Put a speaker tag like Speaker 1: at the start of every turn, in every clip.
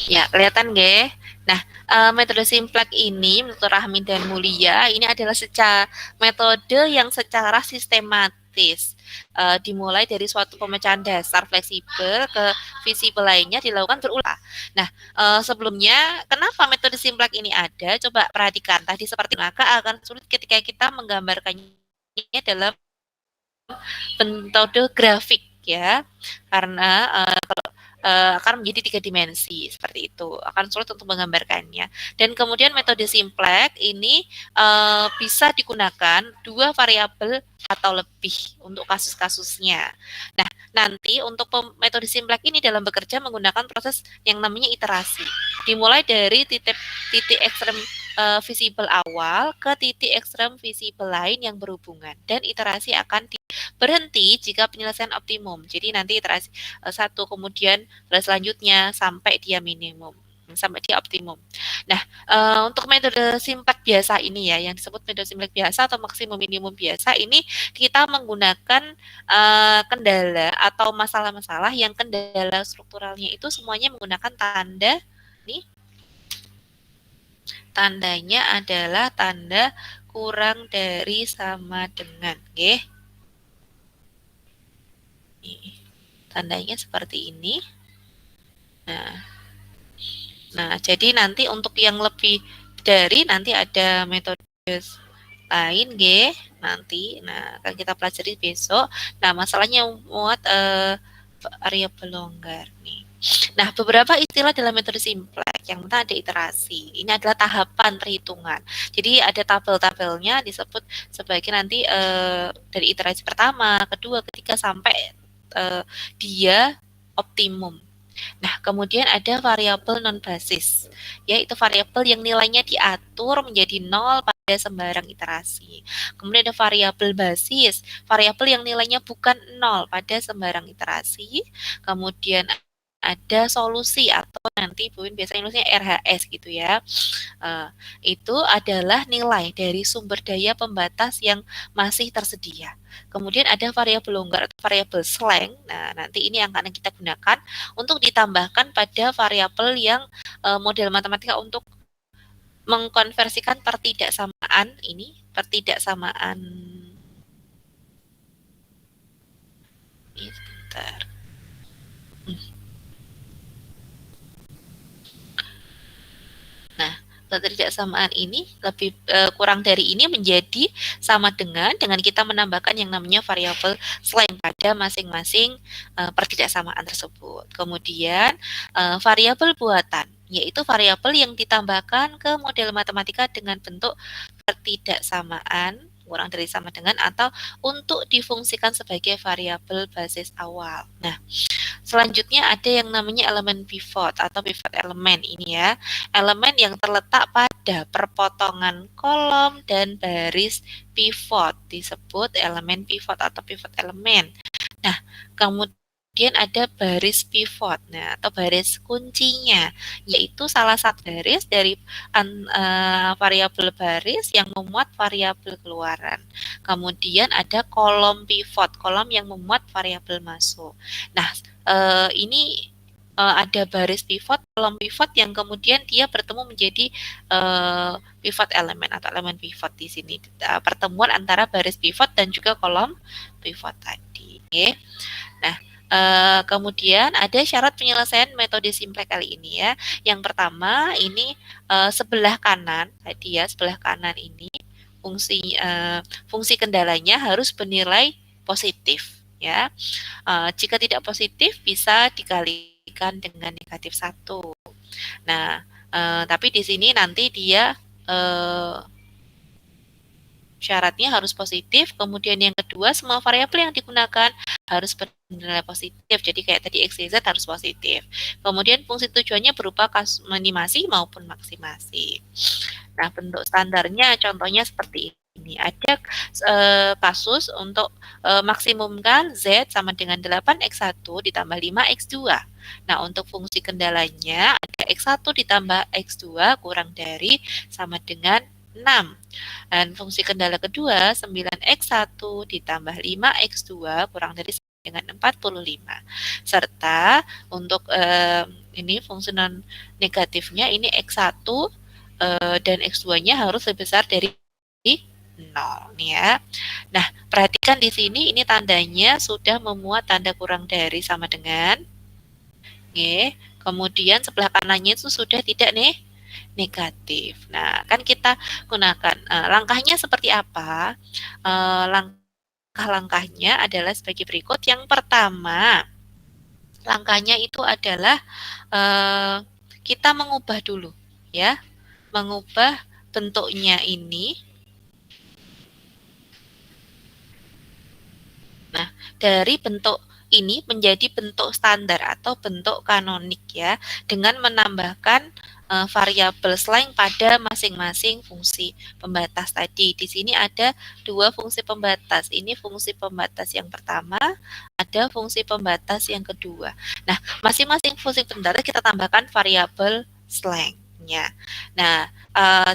Speaker 1: Ya, kelihatan nggih? Nah, metode Simplex ini menurut Rahmi dan Mulia ini adalah metode yang secara sistematis dimulai dari suatu pemecahan dasar fleksibel ke visible lainnya dilakukan berulang. Nah, sebelumnya kenapa metode Simplex ini ada? Coba perhatikan tadi seperti maka akan sulit ketika kita menggambarkannya dalam metode grafik ya, karena akan menjadi 3 dimensi seperti itu. Akan sulit untuk menggambarkannya. Dan kemudian metode Simplex ini bisa digunakan 2 variabel atau lebih untuk kasus-kasusnya. Nah, nanti untuk metode Simplex ini dalam bekerja menggunakan proses yang namanya iterasi. Dimulai dari titik ekstrem visible awal ke titik ekstrem visible lain yang berhubungan dan iterasi akan berhenti jika penyelesaian optimum. Jadi nanti iterasi satu kemudian selanjutnya sampai dia minimum sampai dia optimum. Nah, untuk metode Simplex biasa ini ya, yang disebut metode Simplex biasa atau maksimum minimum biasa ini kita menggunakan kendala atau masalah-masalah yang kendala strukturalnya itu semuanya menggunakan tanda nih. Tandanya adalah tanda kurang dari sama dengan, nggih. Tandanya seperti ini. Nah, jadi nanti untuk yang lebih dari nanti ada metode lain G nanti. Nah, akan kita pelajari besok. Nah, masalahnya muat variabel longgar nih. Nah, beberapa istilah dalam metode Simplex yang pertama ada iterasi. Ini adalah tahapan perhitungan. Jadi ada tabel-tabelnya disebut sebagai nanti dari iterasi pertama, kedua, ketiga sampai dia optimum. Nah, kemudian ada variabel non-basis, yaitu variabel yang nilainya diatur menjadi 0 pada sembarang iterasi. Kemudian ada variabel basis, variabel yang nilainya bukan 0 pada sembarang iterasi. Kemudian ada solusi atau nanti Bu biasanya nulisnya RHS gitu ya. Itu adalah nilai dari sumber daya pembatas yang masih tersedia. Kemudian ada variabel longgar atau variabel slang. Nah, nanti ini yang akan kita gunakan untuk ditambahkan pada variabel yang model matematika untuk mengkonversikan pertidaksamaan ini, pertidaksamaan ini sebentar. Nah, ketidaksamaan ini lebih kurang dari ini menjadi sama dengan kita menambahkan yang namanya variabel slang pada masing-masing pertidaksamaan tersebut. Kemudian variabel buatan yaitu variabel yang ditambahkan ke model matematika dengan bentuk pertidaksamaan kurang dari sama dengan atau untuk difungsikan sebagai variabel basis awal. Nah, selanjutnya ada yang namanya elemen pivot atau pivot elemen ini ya. Elemen yang terletak pada perpotongan kolom dan baris pivot disebut elemen pivot atau pivot elemen. Nah, kemudian ada baris pivot, nah atau baris kuncinya, yaitu salah satu baris dari variabel baris yang memuat variabel keluaran. Kemudian ada kolom pivot, kolom yang memuat variabel masuk. Nah, ini ada baris pivot, kolom pivot yang kemudian dia bertemu menjadi pivot elemen atau elemen pivot di sini. Pertemuan antara baris pivot dan juga kolom pivot tadi. Okay. Nah, kemudian ada syarat penyelesaian metode Simplex kali ini ya. Yang pertama ini sebelah kanan tadi ya, sebelah kanan ini fungsi kendalanya harus bernilai positif ya. Jika tidak positif bisa dikalikan dengan negatif 1. Nah, tapi di sini nanti dia syaratnya harus positif. Kemudian yang kedua, semua variabel yang digunakan harus bernilai positif. Jadi kayak tadi X, Y, Z harus positif. Kemudian fungsi tujuannya berupa minimasi maupun maksimasi. Nah, bentuk standarnya contohnya seperti ini. Ada kasus untuk maksimumkan Z sama dengan 8X1 ditambah 5X2. Nah, untuk fungsi kendalanya ada X1 ditambah X2 kurang dari sama dengan 6. Dan fungsi kendala kedua 9X1 ditambah 5X2 kurang dari dengan 45. Serta untuk Ini fungsi non negatifnya ini X1 dan X2-nya harus lebih besar dari 0 nih ya. Nah, perhatikan di sini ini tandanya sudah memuat tanda kurang dari sama dengan. Oke, kemudian sebelah kanannya itu sudah tidak nih negatif. Nah, kan kita gunakan langkahnya seperti apa? Langkah-langkahnya adalah sebagai berikut. Yang pertama, langkahnya itu adalah kita mengubah dulu ya, mengubah bentuknya ini. Nah, dari bentuk ini menjadi bentuk standar atau bentuk kanonik ya, dengan menambahkan variabel slang pada masing-masing fungsi pembatas tadi. Di sini ada dua fungsi pembatas. Ini fungsi pembatas yang pertama, ada fungsi pembatas yang kedua. Nah, masing-masing fungsi pembatas kita tambahkan variabel slangnya. Nah,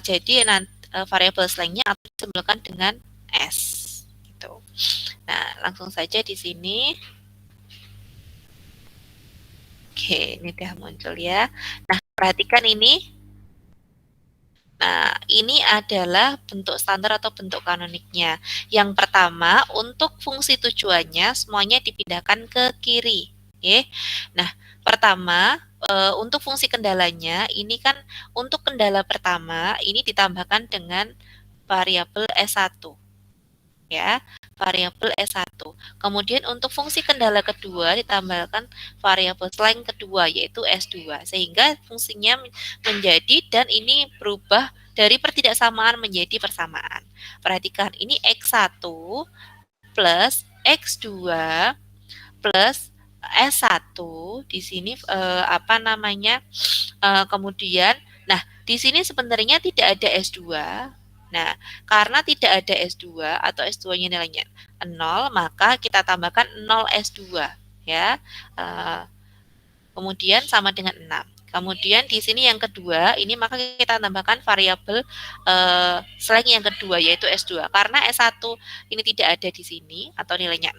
Speaker 1: jadi nanti variabel slangnya akan disimbolkan dengan S. Gitu. Nah, langsung saja di sini. Oke, ini udah muncul ya. Nah, perhatikan ini. Nah, ini adalah bentuk standar atau bentuk kanoniknya. Yang pertama, untuk fungsi tujuannya semuanya dipindahkan ke kiri. Oke. Nah, pertama, untuk fungsi kendalanya, ini kan untuk kendala pertama, ini ditambahkan dengan variabel S1. Ya, variabel S1. Kemudian untuk fungsi kendala kedua ditambahkan variabel slang kedua yaitu S2 sehingga fungsinya menjadi dan ini berubah dari pertidaksamaan menjadi persamaan. Perhatikan ini X1 plus X2 plus S1 di sini apa namanya? Kemudian nah, di sini sebenarnya tidak ada S2. Nah, karena tidak ada S2 atau S2-nya nilainya 0, maka kita tambahkan 0 S2 ya. Kemudian sama dengan 6. Kemudian di sini yang kedua, ini maka kita tambahkan variabel slang yang kedua yaitu S2. Karena S1 ini tidak ada di sini atau nilainya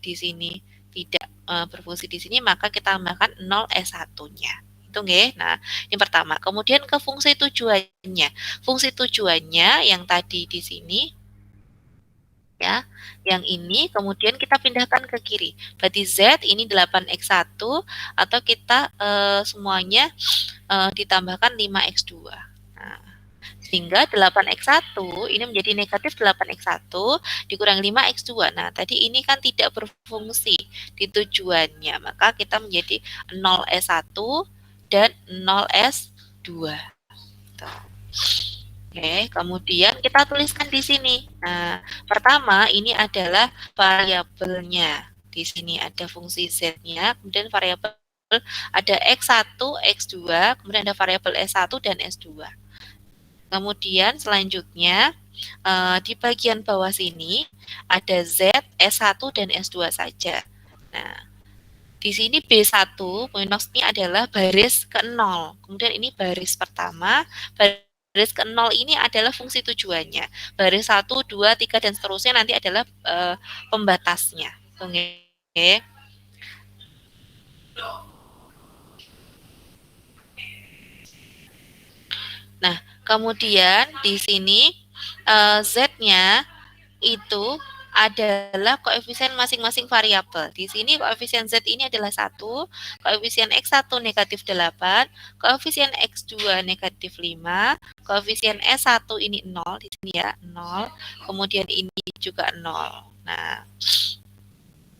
Speaker 1: di sini tidak berfungsi di sini, maka kita tambahkan 0 S1-nya. Itu nggih. Nah, yang pertama. Kemudian ke fungsi tujuannya. Fungsi tujuannya yang tadi di sini ya, yang ini kemudian kita pindahkan ke kiri. Berarti Z ini 8X1 atau kita semuanya ditambahkan 5X2. Nah, sehingga 8X1 ini menjadi negatif 8X1 dikurang 5X2. Nah, tadi ini kan tidak berfungsi di tujuannya, maka kita menjadi 0S1 dan 0S2. Tuh. Oke, kemudian kita tuliskan di sini. Nah, pertama ini adalah variabelnya. Di sini ada fungsi Z-nya, kemudian variabel ada X1, X2, kemudian ada variabel S1 dan S2. Kemudian selanjutnya di bagian bawah sini ada Z, S1 dan S2 saja. Nah, di sini B1 maksudnya adalah baris ke-0. Kemudian ini baris pertama, baris ke-0 ini adalah fungsi tujuannya. Baris 1, 2, 3 dan seterusnya nanti adalah pembatasnya. Oke. Nah, kemudian di sini Z-nya itu adalah koefisien masing-masing variabel. Di sini koefisien Z ini adalah 1, koefisien X1 negatif 8, koefisien X2 negatif 5, koefisien S1 ini 0, di sini ya 0, kemudian ini juga 0. Nah,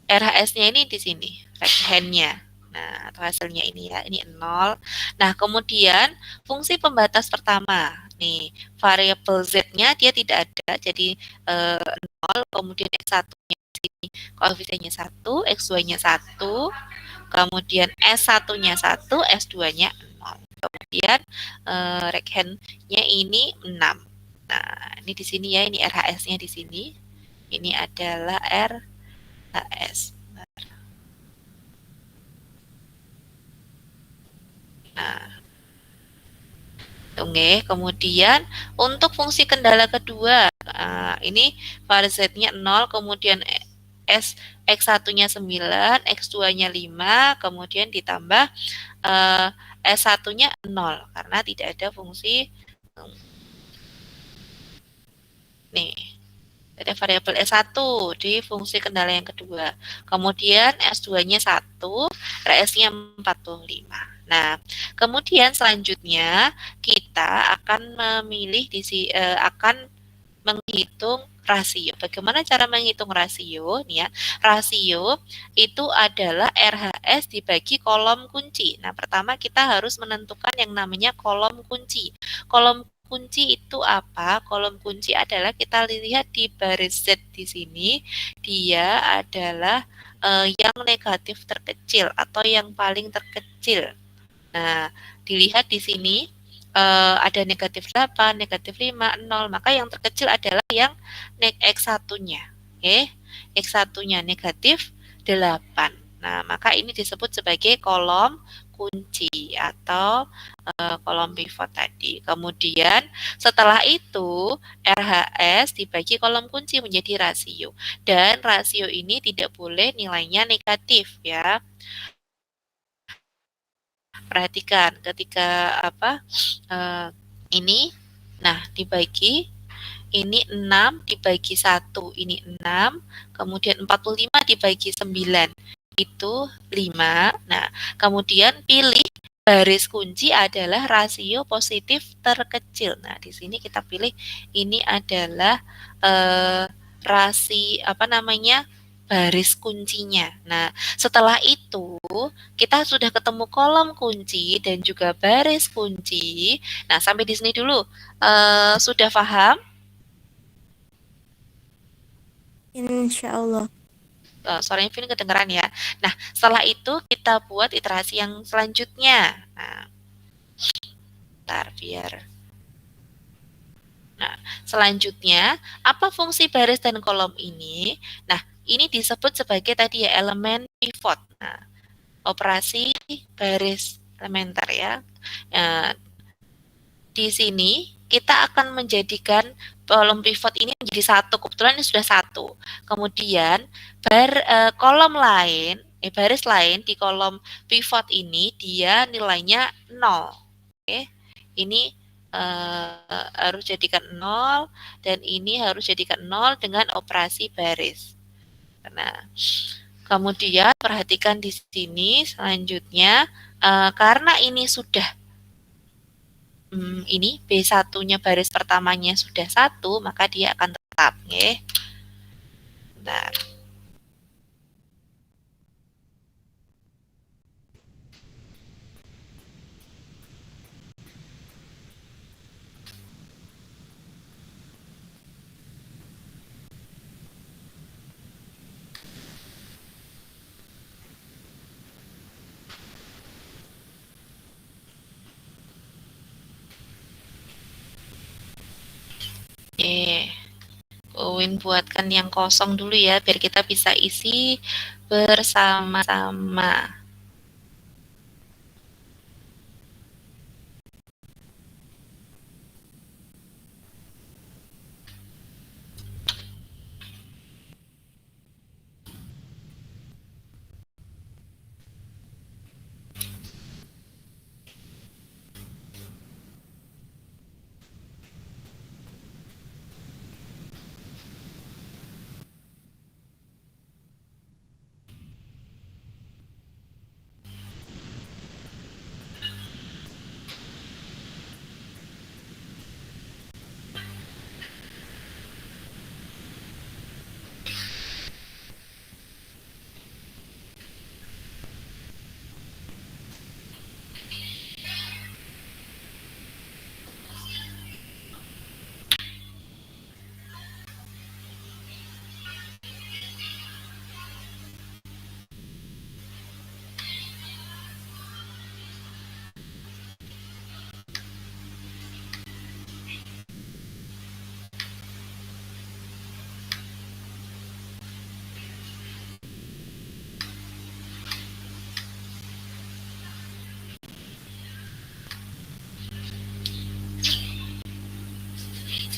Speaker 1: RHS-nya ini di sini, right hand-nya. Nah, atau hasilnya ini ya, ini 0. Nah, kemudian fungsi pembatas pertama. Nih, variabel Z-nya dia tidak ada, jadi 0, kemudian X1-nya di sini koefisiennya 1, X2-nya 1, kemudian S1-nya 1, S2-nya 0. Kemudian right hand-nya ini 6. Nah, ini di sini ya, ini RHS-nya di sini. Ini adalah RHS. Nah, oke, kemudian untuk fungsi kendala kedua, ini var Z-nya 0, kemudian X1-nya 9, X2-nya 5, kemudian ditambah eh, S1-nya 0 karena tidak ada fungsi nih. Ada variabel S1 di fungsi kendala yang kedua. Kemudian S2-nya 1, RS-nya 45. Nah, kemudian selanjutnya kita akan memilih akan menghitung rasio. Bagaimana cara menghitung rasio? Nih ya, rasio itu adalah RHS dibagi kolom kunci. Nah, pertama kita harus menentukan yang namanya kolom kunci. Kolom kunci itu apa? Kolom kunci adalah kita lihat di baris Z di sini, dia adalah yang negatif terkecil atau yang paling terkecil. Nah, dilihat di sini ada negatif 8, negatif 5, 0. Maka yang terkecil adalah yang X1-nya. Oke, X1-nya negatif 8. Nah, maka ini disebut sebagai kolom kunci atau kolom pivot tadi. Kemudian setelah itu RHS dibagi kolom kunci menjadi rasio. Dan rasio ini tidak boleh nilainya negatif ya. Perhatikan ketika uh, ini, nah dibagi ini 6 dibagi 1 ini 6, kemudian 45 dibagi 9 itu 5. Nah, kemudian pilih baris kunci adalah rasio positif terkecil. Nah, di sini kita pilih ini adalah baris kuncinya. Nah, setelah itu kita sudah ketemu kolom kunci dan juga baris kunci. Nah, sampai di sini dulu. Sudah paham?
Speaker 2: Insya Allah.
Speaker 1: Suaranya Vin kedengeran ya. Nah, setelah itu kita buat iterasi yang selanjutnya. Nah, ntar biar. Nah, selanjutnya, apa fungsi baris dan kolom ini? Nah, ini disebut sebagai tadi ya elemen pivot. Nah, operasi baris elementer ya. Nah, di sini kita akan menjadikan kolom pivot ini menjadi satu. Kebetulan ini sudah satu. Kemudian kolom lain, baris lain di kolom pivot ini dia nilainya 0. Oke. Ini harus jadikan 0 dan ini harus jadikan 0 dengan operasi baris. Nah, kemudian perhatikan di sini selanjutnya karena ini sudah ini B1-nya baris pertamanya sudah 1, maka dia akan tetap. Nggih. Bentar. Uwin buatkan yang kosong dulu ya, biar kita bisa isi bersama-sama.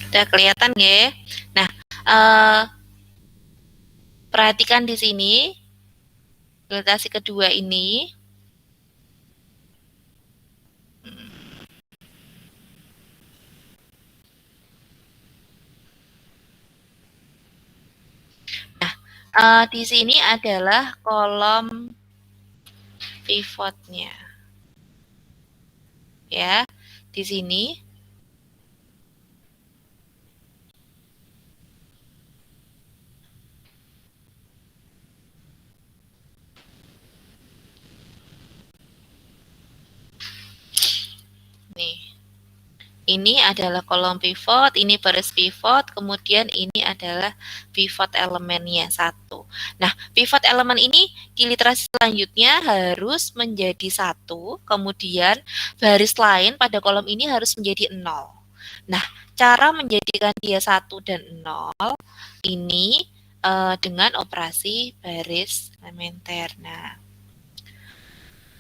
Speaker 1: Udah kelihatan ya? Nah, perhatikan di sini, dilitasi kedua ini. Nah, di sini adalah kolom pivotnya. Ya, di sini. Nih. Ini adalah kolom pivot, ini baris pivot, kemudian ini adalah pivot elemennya satu. Nah, pivot elemen ini di literasi selanjutnya harus menjadi satu, kemudian baris lain pada kolom ini harus menjadi 0. Nah, cara menjadikan dia 1 dan 0 ini dengan operasi baris elementer. Nah,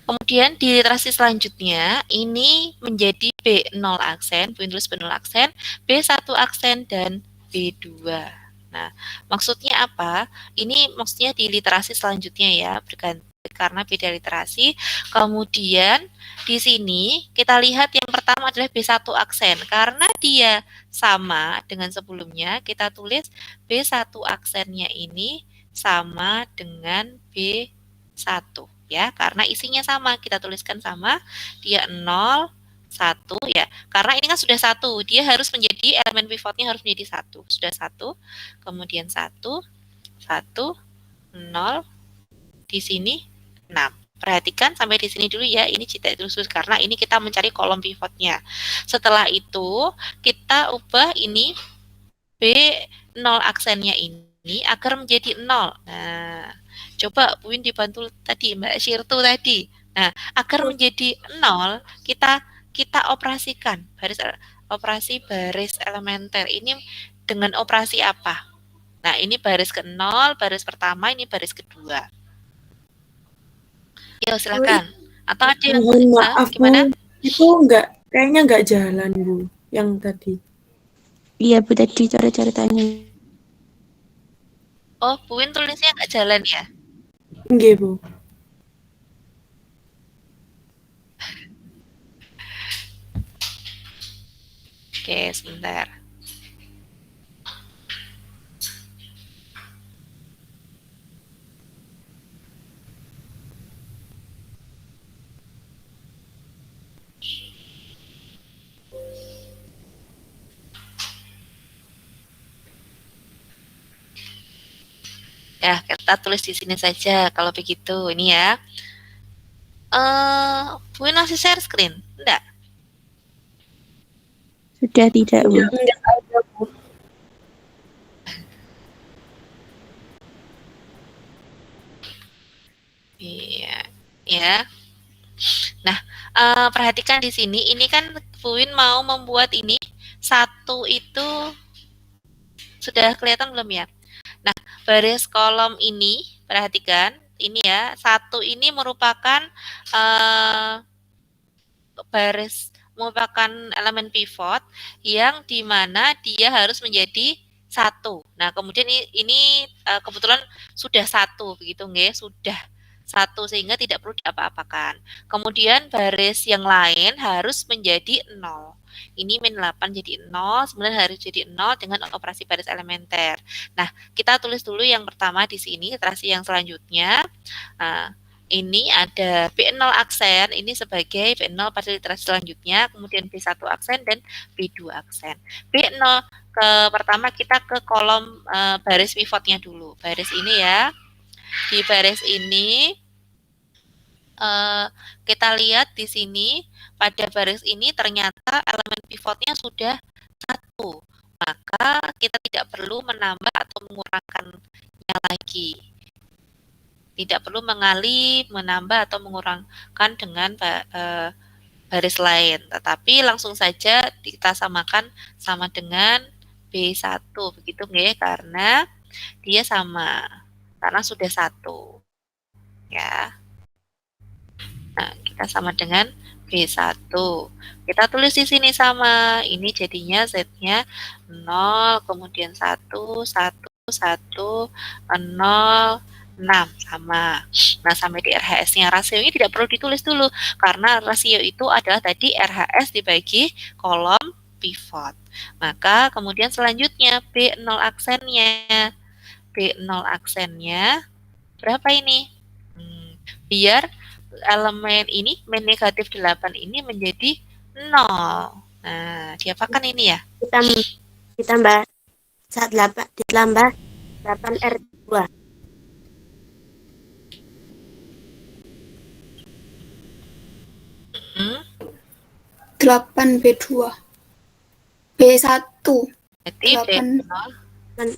Speaker 1: kemudian di literasi selanjutnya ini menjadi B0 aksen, tulis B0 aksen, B1 aksen, dan B2. Nah, maksudnya apa? Ini maksudnya di literasi selanjutnya ya, berganti karena beda literasi. Kemudian di sini kita lihat yang pertama adalah B1 aksen. Karena dia sama dengan sebelumnya, kita tulis B1 aksennya ini sama dengan B1. Ya, karena isinya sama, kita tuliskan sama, dia 0, 1 ya. Karena ini kan sudah 1, dia harus menjadi elemen pivotnya harus menjadi 1. Sudah 1, kemudian 1, 1, 0, di sini 6. Perhatikan sampai di sini dulu ya, ini cetak khusus karena ini kita mencari kolom pivotnya. Setelah itu, kita ubah ini B0 aksennya ini agar menjadi 0. Nah, coba Bu Win dibantu tadi Mbak Syirtu tadi. Nah, agar menjadi 0, kita operasikan operasi baris elementer. Ini dengan operasi apa? Nah, ini baris ke-0, baris pertama, ini baris kedua. Yo, silakan. Atau ada yang
Speaker 3: maaf,
Speaker 1: gimana?
Speaker 3: Bu. Itu kayaknya nggak jalan, Bu, yang tadi.
Speaker 2: Iya, Bu, tadi coret-coretannya.
Speaker 1: Oh, Bu Win tulisnya nggak jalan ya?
Speaker 3: Nggih, Bu.
Speaker 1: Oke, sebentar. Ya, kita tulis di sini saja kalau begitu. Ini ya. Bu Win masih share screen? Enggak?
Speaker 2: Sudah tidak, Bu.
Speaker 3: Nggak ada, Bu.
Speaker 1: Iya, ya. Nah, perhatikan di sini. Ini kan Bu Win mau membuat ini. Satu itu sudah kelihatan belum ya? Nah, baris kolom ini, perhatikan. Ini ya, satu ini merupakan merupakan elemen pivot yang dimana dia harus menjadi satu. Nah, kemudian ini kebetulan sudah satu, begitu nggih? Sudah satu sehingga tidak perlu diapa-apakan. Kemudian baris yang lain harus menjadi 0. Ini min 8 jadi 0, sebenarnya harus jadi 0 dengan operasi baris elementer. Nah, kita tulis dulu yang pertama di sini, literasi yang selanjutnya. Ini ada B0 aksen, ini sebagai B0 pada literasi selanjutnya, kemudian B1 aksen dan B2 aksen. B0 pertama kita ke kolom baris pivotnya dulu. Baris ini ya. Di baris ini kita lihat di sini pada baris ini ternyata elemen pivotnya sudah 1. Maka kita tidak perlu menambah atau mengurangannya lagi. Tidak perlu mengalih, menambah atau mengurangkan dengan baris lain, tetapi langsung saja kita samakan sama dengan B1, begitu nggih? Karena dia sama, karena sudah 1. Ya. Nah, kita sama dengan B1. Kita tulis di sini sama. Ini jadinya Z-nya 0, kemudian 1, 1. 1, 0, 6 sama. Nah, sampai di RHS-nya. Rasionya tidak perlu ditulis dulu karena rasio itu adalah tadi RHS dibagi kolom pivot. Maka kemudian selanjutnya B0 aksennya. B0 aksennya berapa ini? Biar elemen ini, min negatif 8 ini menjadi 0. Nah, diapakan ini ya?
Speaker 4: Ditambah 8 R2.
Speaker 5: 8 B2. B1.
Speaker 1: Berarti
Speaker 5: 8
Speaker 1: B0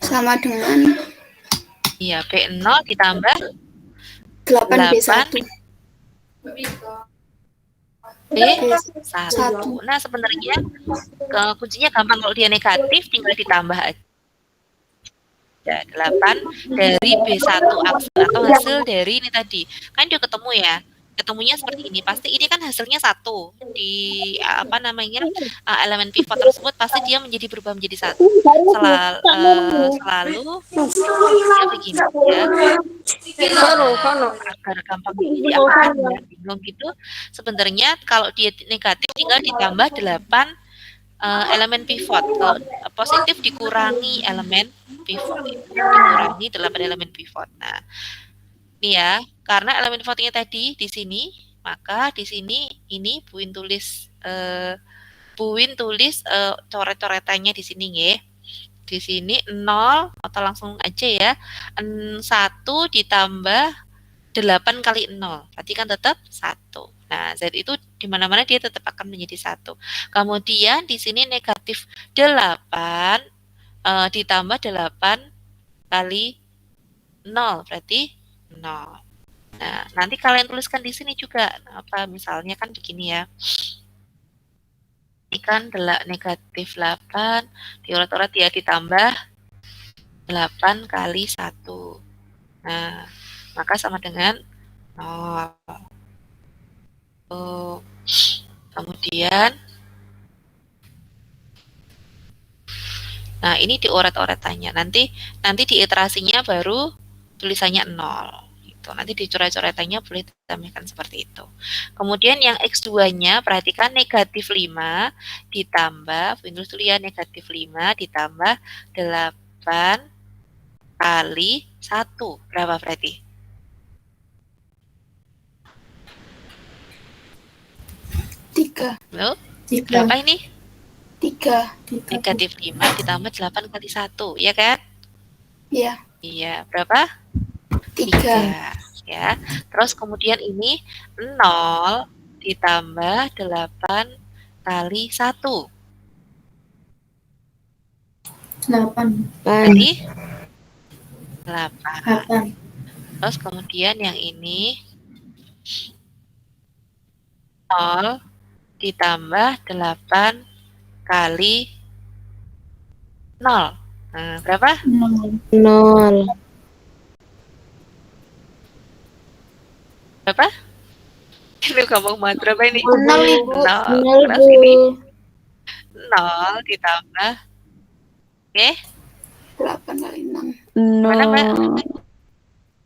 Speaker 5: sama dengan
Speaker 1: iya, B0 ditambah
Speaker 5: 8 B1.
Speaker 1: B1. Nah, sebenarnya kuncinya gampang, kalau dia negatif tinggal ditambah aja. 8 dari B1 aksen atau hasil dari ini tadi. Kan dia ketemu ya. Ketemunya seperti ini. Pasti ini kan hasilnya 1 di elemen pivot tersebut, pasti dia berubah menjadi 1. Selalu ya begini ya. Agar gampang diapakan ya, bingung gitu. Sebenarnya kalau dia negatif tinggal ditambah 8 elemen pivot. Kalau positif dikurangi elemen pivot, dikurangi 8 elemen pivot. Nah, ini ya, karena elemen pivotnya tadi di sini, maka di sini ini Buin tulis coret-coretannya di sini ya. Di sini 0 atau langsung aja ya. 1 ditambah 8 kali 0. Berarti kan tetap 1. Nah, Z itu di mana-mana dia tetap akan menjadi 1. Kemudian di sini negatif 8 ditambah 8 kali 0. Berarti 0. Nah, nanti kalian tuliskan di sini juga. Misalnya kan begini ya. Ini kan negatif 8 dioret-oret ya, ditambah 8 kali 1. Nah, maka sama dengan 0. Kemudian nah, ini dioret-oretannya. Nanti di iterasinya baru tulisannya 0. Nanti di coret-coretannya boleh ditambahkan seperti itu. Kemudian yang X2-nya, perhatikan negatif 5 ditambah, tulis dulu ya, negatif 5 ditambah 8 kali 1. Berapa berarti?
Speaker 5: 3.
Speaker 1: Loh? Berapa ini?
Speaker 5: 3.
Speaker 1: Negatif 5 ditambah 8 kali 1, ya kan?
Speaker 5: Iya.
Speaker 1: Iya, berapa? 3. Ya. Terus kemudian ini 0 ditambah 8 kali 1.
Speaker 5: 8.
Speaker 1: Jadi 8. Terus kemudian yang ini 0 ditambah 8 kali 0. Nah, berapa?
Speaker 4: 0.
Speaker 1: Berapa? Ini gampang banget. Berapa ini?
Speaker 5: 0, Ibu.
Speaker 1: 0. Terus ini 0 ditambah
Speaker 5: 8 kali 6.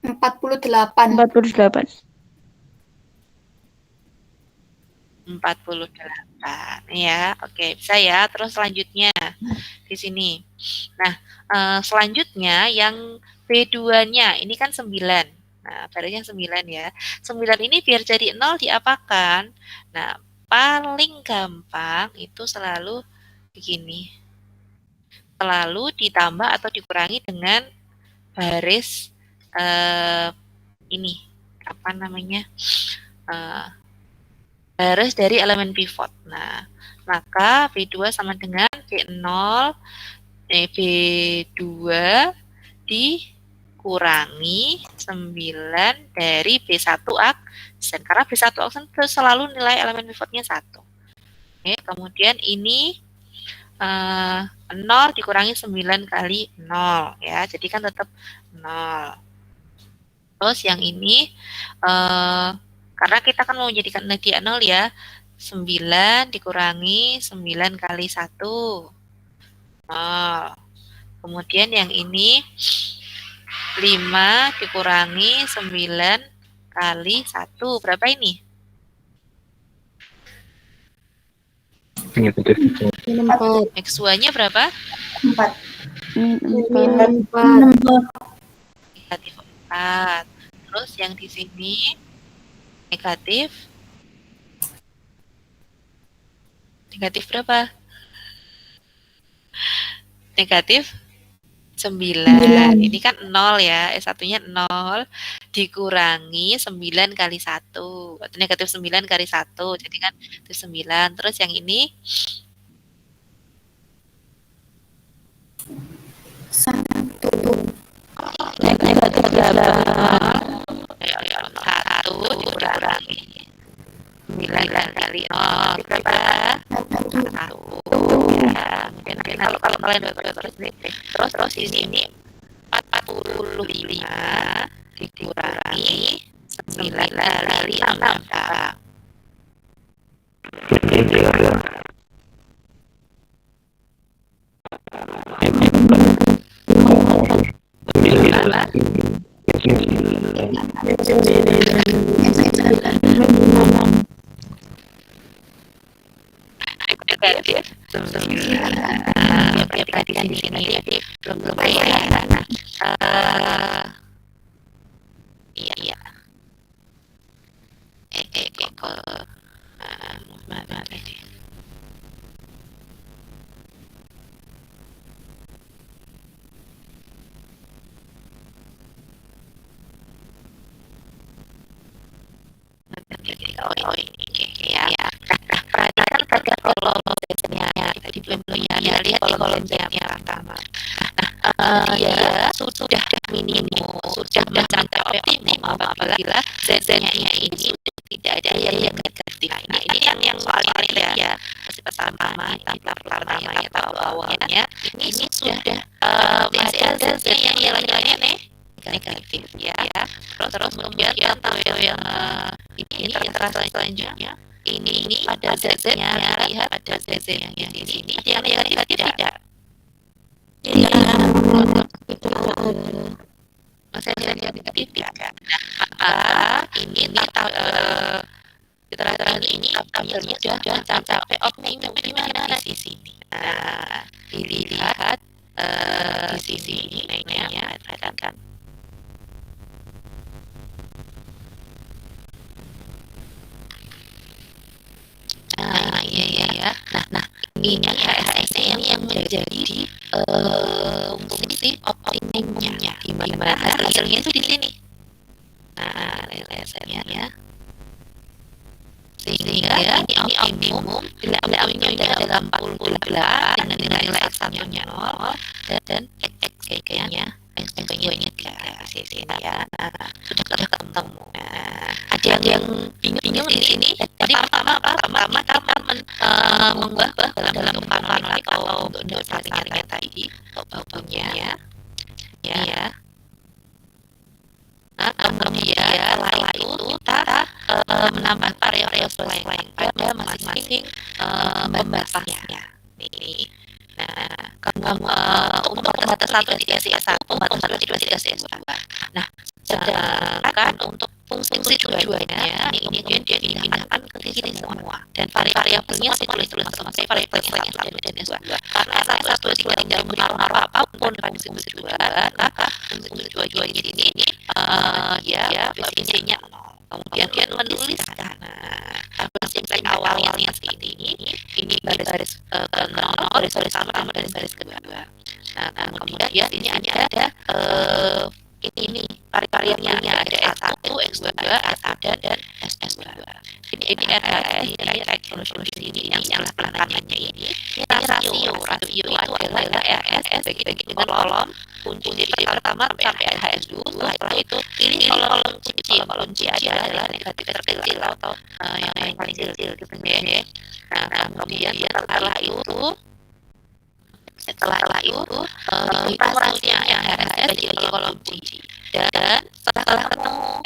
Speaker 2: 48.
Speaker 1: 48 ya, oke, bisa ya. Terus selanjutnya di sini. Nah, selanjutnya yang B2-nya ini kan 9. Nah, barunya 9 ya. 9 ini biar jadi 0 diapakan? Nah, paling gampang itu selalu begini. Selalu ditambah atau dikurangi dengan baris ini baris dari elemen pivot. Nah, maka B2 sama dengan B0 B2 dikurangi 9 dari B1 aksen. Karena B1 aksen itu selalu nilai elemen pivotnya 1. Oke, kemudian ini 0 dikurangi 9 kali 0 ya. Jadi kan tetap 0. Terus yang ini karena kita kan mau menjadikan dia 0 ya. 9 dikurangi 9 kali 1. 0. Kemudian yang ini 5 dikurangi 9 kali 1. Berapa ini?
Speaker 6: Negatif.
Speaker 4: Min 4.
Speaker 1: X2-nya berapa?
Speaker 5: 4.
Speaker 4: Min 4.
Speaker 5: 6.
Speaker 1: Negatif 4. Terus yang di sini negatif berapa? Negatif 9. Ini kan 0 ya. S1-nya 0 dikurangi 9 kali 1. Atau negatif 9 kali 1. Jadi kan itu 9. Terus yang ini
Speaker 5: 1.
Speaker 1: negatif 8. 1 dikurangi 9 kali 0 berapa? 1. Ya, mungkin kalau kalian terus di sini 45 dikurangi 9 kali 6 berapa? Negatif 9. Berarti di sini belum ya. Iya. Kok mana tadi? Oh ini ya. Nah, perhatikan pada kolom Z-nya tadi belum ya. Lihat di kolom Z-nya pertama. Dia sudah minimum, sudah mencapai optimum apabila Z-nya ini sudah tidak ada yang negatif. Nah, ini kan yang paling ya. Masih pertama kita pertamanya atau awalnya ini sudah masih ada Z-nya yang lainnya negatif ya. Terus kemudian tampil yang ini terasa selanjutnya ini pada Z-nya lihat ada Z-nya yang di sini yang negatif tidak. Iya. Masih ada yang negatif ya. Nah, ini keterangan ini tampilnya sudah mencapai optimum di mana di sini. Nah, dilihat di sisi ini perhatikan. Nah, iya. Nah, ini HSS yang menjadi fungsi optimumnya, di mana hasilnya itu di sini. Nah, HSS-nya ya. Sehingga ini optimum nilainya dalam 48 dengan nilai X1-nya 0 dan XK-nya XK-nya 3 di sini ya. Nah, sudah ketemu. Nah, ada yang bingung di sini. Tadi pertama kita mengubah dalam kemampuan kalau untuk nilai tadi baunya ya. Nah, kemudian setelah itu kita menambah variabel lain pada masing-masing pembatasnya. Nih. Nah, untuk pembatas 1 tidak S1, pembatas 2 tidak S2. Nah, sedangkan untuk fungsi tujuannya ini kemudian dia dipindahkan ke sini semua. Dan variabelnya saya tulis masing-masing variabel yang S1 dan S2. Karena S1 tidak berpengaruh apapun pada fungsi tujuan, maka fungsi tujuan di sini ya definisinya 0. Kemudian menuliskan baris awalnya seperti ini baris ke-0, baris pertama dan baris kedua. Nah, kemudian ini ada ini variabelnya ada S1, S2, S1 dan S2. Ini RHS, ini solusi di sini yang belakangnya ini rasio itu adalah RHS bagi dengan kolom kunci pertama sampai RHS dulu. Setelah itu ini kolom kolom C adalah negatif terkecil atau yang paling kecil gitu ya. Nah, kemudian setelah itu rasionya yang RHS bagi kolom C. Dan setelah ketemu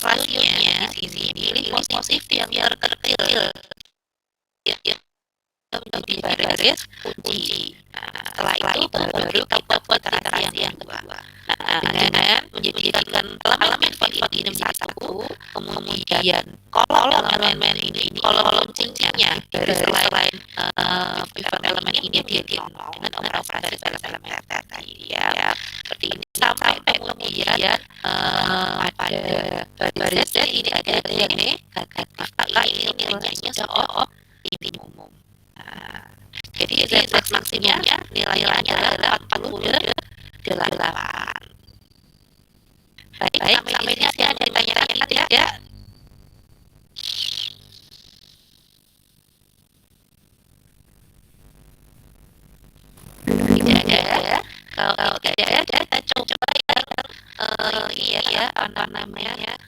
Speaker 1: rasionya di sini pilih positif yang terkecil. menjadi baris kunci. Setelah itu baru kita buat iterasi yang kedua. Dengan menjadikan elemen pivot ini menjadi satu, kemudian kolom elemen ini kolom kuncinya dari selain pivot elemen ini dia dengan operasi elemen tadi ya. Seperti ini sampai kemudian pada baris ini ada ini maka ini nilainya seolah ini umum. Jadi Z maksimumnya nilainya adalah 48. Baik, sampai ini ada yang ditanyakan tidak? Tidak ada. Kalau tidak ada, kita coba yang ya apa namanya?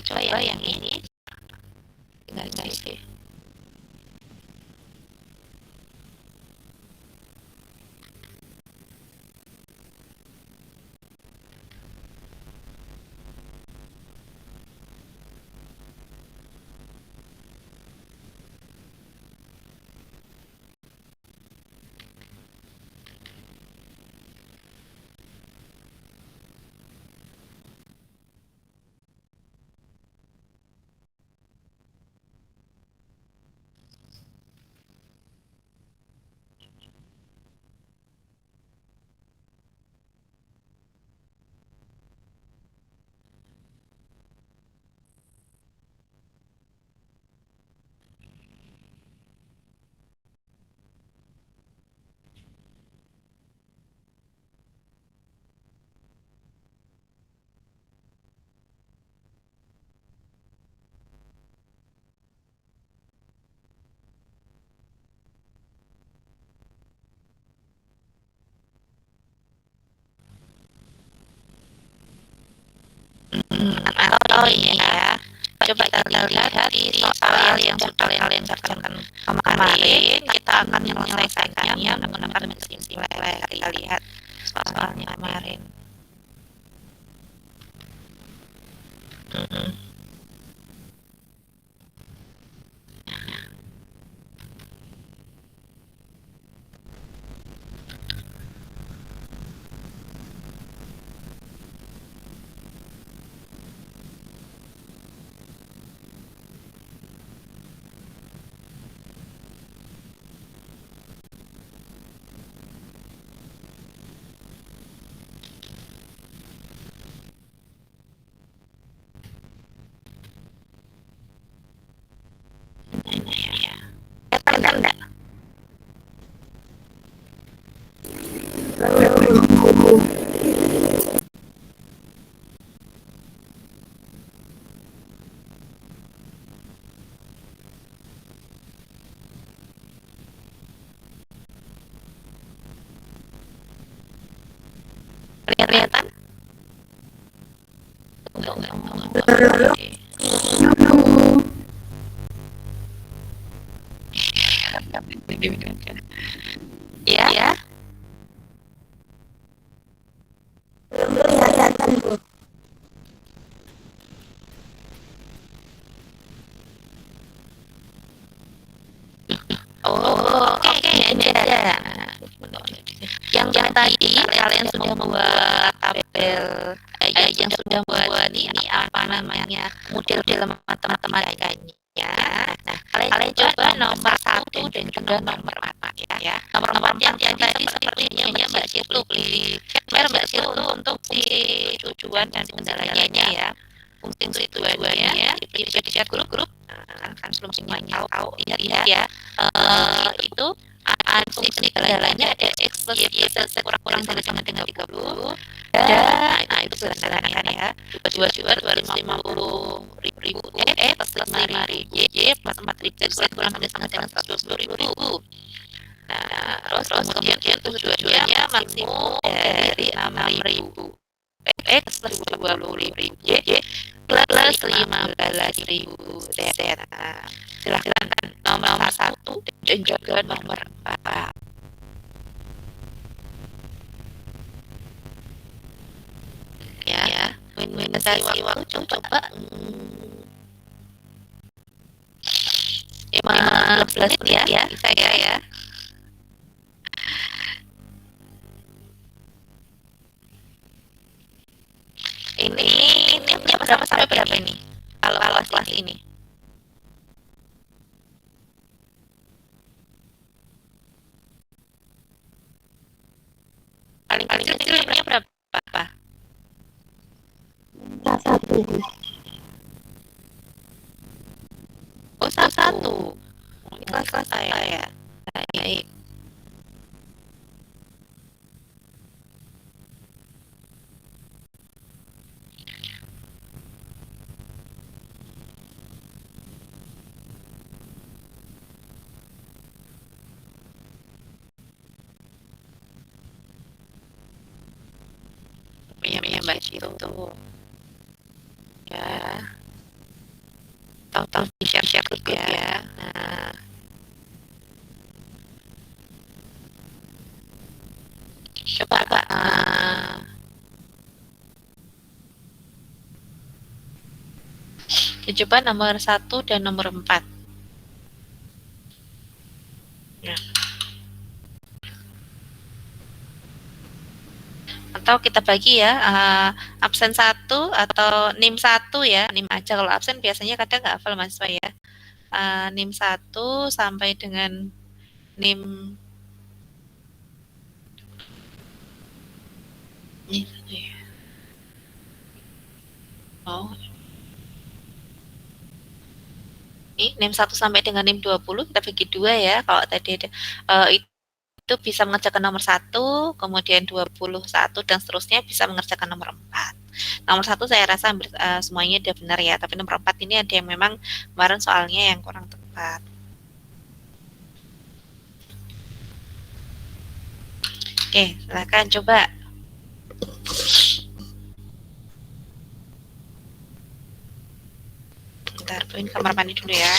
Speaker 1: Coba ya yang ini. Tinggal isi. Atau ini ya, coba kita lihat di soal yang sudah kalian kerjakan kemarin, kita akan menyelesaikannya menggunakan metode nilai. Kita lihat soalnya kemarin. Kelihatan enggak? Kelihatan? Ya, ya.
Speaker 5: Kelihatan, Bu.
Speaker 1: Oh, oke, ada. Yang tadi kalian sudah membuat tabel, yang sudah membuat ini apa namanya model-model matematikanya. Nah, kalian coba nomor 1 dan juga nomor 4 ya. Nomor 4 yang tadi sepertinya Mbak Sirlu beli share Mbak Sirlu untuk si tujuan dan kendalanya ya. Fungsi tujuannya bisa di share grup-grup. Kan belum semuanya tahu ingat ya. Itu fungsi kendalanya ada X plus Y kurang dari sama dengan 30 dan itu berdasarkan ya 2.250.000 plus 5.000 Y plus 4.000 kurang dari sama dengan 120.000. Nah, terus kemudian tujuannya maksimum dari 6.000 X plus 20.000 Y plus 15.000 Z. Silahkan nomor 1 dan juga nomor 4. Ya, minimalisasi waktu coba 15 menit ya, bisa ya. Ini berapa sampai berapa ini? Kalau kelas ini? Paling kecil nilainya berapa?
Speaker 4: Satu.
Speaker 1: Oh, satu. Kelas saya ya. Baik. Iya Mbak Cito. Ya. Tahu share juga ya. Nah. Coba coba nomor 1 dan nomor 4. Nah. Atau kita bagi ya, absen 1 atau NIM 1 ya, NIM aja. Kalau absen biasanya kadang nggak hafal mahasiswa ya. NIM 1 sampai dengan NIM ini ya. Oh. Ini NIM 1 sampai dengan NIM 20 kita bagi 2 ya. Kalau tadi ada itu bisa mengerjakan nomor 1, kemudian 21 dan seterusnya bisa mengerjakan nomor 4. Nomor 1 saya rasa hampir semuanya udah benar ya, tapi nomor 4 ini ada yang memang kemarin soalnya yang kurang tepat. Oke, silakan coba. Bentar, ini kamar mandi dulu ya.